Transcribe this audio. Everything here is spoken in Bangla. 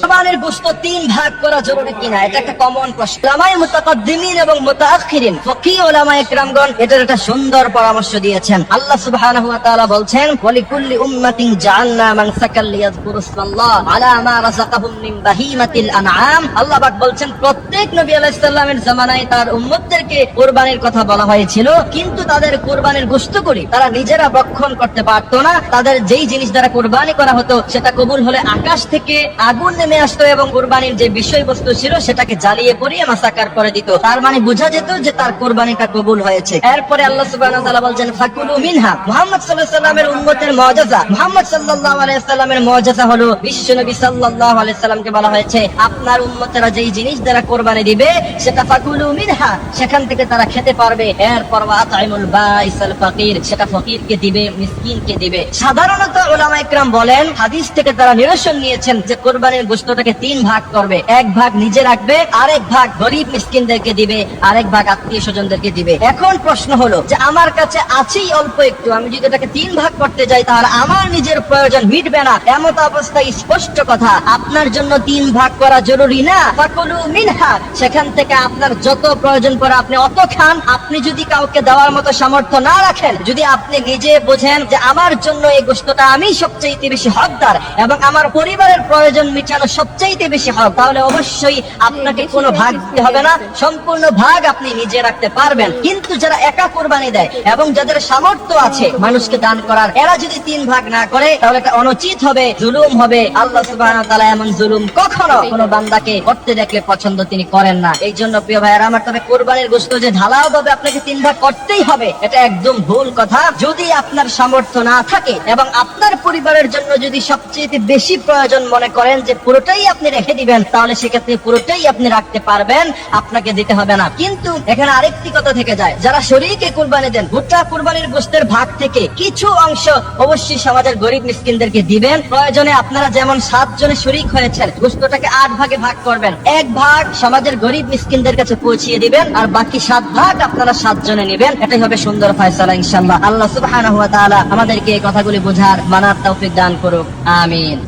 কোরবানির গোশত তিন ভাগ করা জরুরি কিনা, এটা একটা কমন প্রশ্ন। উলামায়ে মুতাকাদ্দিমিন এবং মুতাআখিরিন ফকিহ উলামায়ে কিরামগণ এটার একটা সুন্দর পরামর্শ দিয়েছেন। আল্লাহ সুবহানাহু ওয়া তাআলা বলছেন, ওয়ালিকুল্লি উম্মাতিন জাআলনা মানসাকাল লিয়াযকুরুসমাল্লাহ আলা মা রাযাকাহুম মিন বাহিমাতিল আনআম। আল্লাহ পাক বলছেন, প্রত্যেক নবী আলাইহিস সালামের জামানায় তার উম্মতদেরকে কুরবানির কথা বলা হয়েছিল, কিন্তু তাদের কুরবানির গোশতগুলি তারা নিজেরা ভক্ষণ করতে পারতো না। তাদের যেই জিনিস দ্বারা কুরবানি করা হতো সেটা কবুল হলে আকাশ থেকে আগুন নেমে আসতো এবং কুরবানির যে বিষয়বস্তু ছিল সেটাকে জ্বালিয়ে পুড়িয়ে মাসাকার করে দিত। তার মানে বোঝা যেত যে তার কুরবানিটা কবুল হয়েছে। এরপরে আল্লাহ সুবহানাহু ওয়া তাআলা বলছেন, ফাকুলু মিনহা। মুহাম্মদ সাল্লাল্লাহু আলাইহি সাল্লামের উম্মতের মুআজিজা, মুহাম্মদ সাল্লাল্লাহু আলাইহি সাল্লামের মুআজিজা হলো বিশ্বনবী সাল্লাল্লাহু আলাইহি সাল্লামকে বলা হয়েছে, আপনার উম্মতেরা যেই জিনিস দ্বারা কুরবানি দিবে সেটা ফাকুলু মিনহা, সেখান থেকে তারা খেতে পারবে। এরপর ওয়াতাইমুল বাইসাল ফাকির, সেটা ফকিরকে দিবে, মিসকিনকে দিবে। সাধারণত উলামায়ে কিরাম বলেন, হাদিস থেকে তারা নিরসন নিয়েছেন যে কুরবানির গোশতটাকে তিন ভাগ করবে, এক ভাগ নিজে রাখবে, আরেক ভাগ গরিব মিসকিনদেরকে দিবে, আরেক ভাগ আত্মীয় স্বজনদেরকে দিবে। এখন প্রশ্ন হলো যে আমার কাছে আছেই অল্প একটু, আমি যদি এটাকে তিন ভাগ করতে যাই তাহলে আমার নিজের প্রয়োজন মিটবে না। এমত অবস্থায় স্পষ্ট কথা, আপনার জন্য তিন ভাগ করা জরুরি না। ফাকুলু মিনহা, সেখান থেকে আপনার যত প্রয়োজন পড়ে আপনি অত খান। আপনি যদি কাউকে দেওয়ার মতো সামর্থ্য না রাখেন, যদি আপনি নিজে বোঝেন যে আমার জন্য এই গোশতটা আমি সবচেয়ে বেশি হকদার এবং আমার পরিবারের প্রয়োজন মিটানো সবচেয়ে বেশি হক, তাহলে অবশ্যই আপনাকে কোনো ভাগ দিতে হবে না, সম্পূর্ণ ভাগ আপনি নিজে রাখতে পারবেন। কিন্তু যারা একা কুরবানি দেয় এবং যাদের সামর্থ্য আছে মানুষকে দান করার, এরা যদি তিন ভাগ না করে তাহলে এটা অনুচিত হবে, জুলুম হবে। আল্লাহ সুবহানাহু ওয়া তাআলা এমন জুলুম কখনো কোনো বান্দাকে করতে দেখলে পছন্দ তিনি করেন না। এই জন্য প্রিয় ভাইয়েরা আমার, তবে কুরবানির গোশত যে ঢালাও ভাবে আপনাকে তিন ভাগ করতেই হবে, এটা একদম ভুল কথা। যদি আপনার সামর্থ্য না থাকে এবং আপনার পরিবারের জন্য যদি সবচেয়ে বেশি প্রয়োজন মনে করেন যে পুরোটাই আপনি রেখে দিবেন, তাহলে সেক্ষেত্রে পুরোটাই আপনি রাখতে পারবেন, আপনাকে দিতে হবে না। কিন্তু এখানে আরেকটি কথা থেকে যায়, যারা শরীকে কুরবানি দেন, গোটা কুরবানির গোশতের ভাগ থেকে কিছু অংশ অবশ্যই সমাজের গরিব মিসকিনদেরকে দিবেন। প্রয়োজনে আপনারা যেমন 7 জনে শরীক হয়েছেন, গোশতটাকে 8 ভাগে ভাগ করবেন, এক ভাগ সমাজের গরিব মিসকিনদের কাছে পৌঁছিয়ে দিবেন, আর বাকি 7 ভাগ আপনারা 7 জনে নেবেন। এটাই হবে সুন্দর ফয়সালা ইনশাআল্লাহ। আল্লাহ সুবহানাহু ওয়া তাআলা আমাদেরকে এই কথাগুলি বোঝার, মানার তৌফিক দান করুক। আমিন।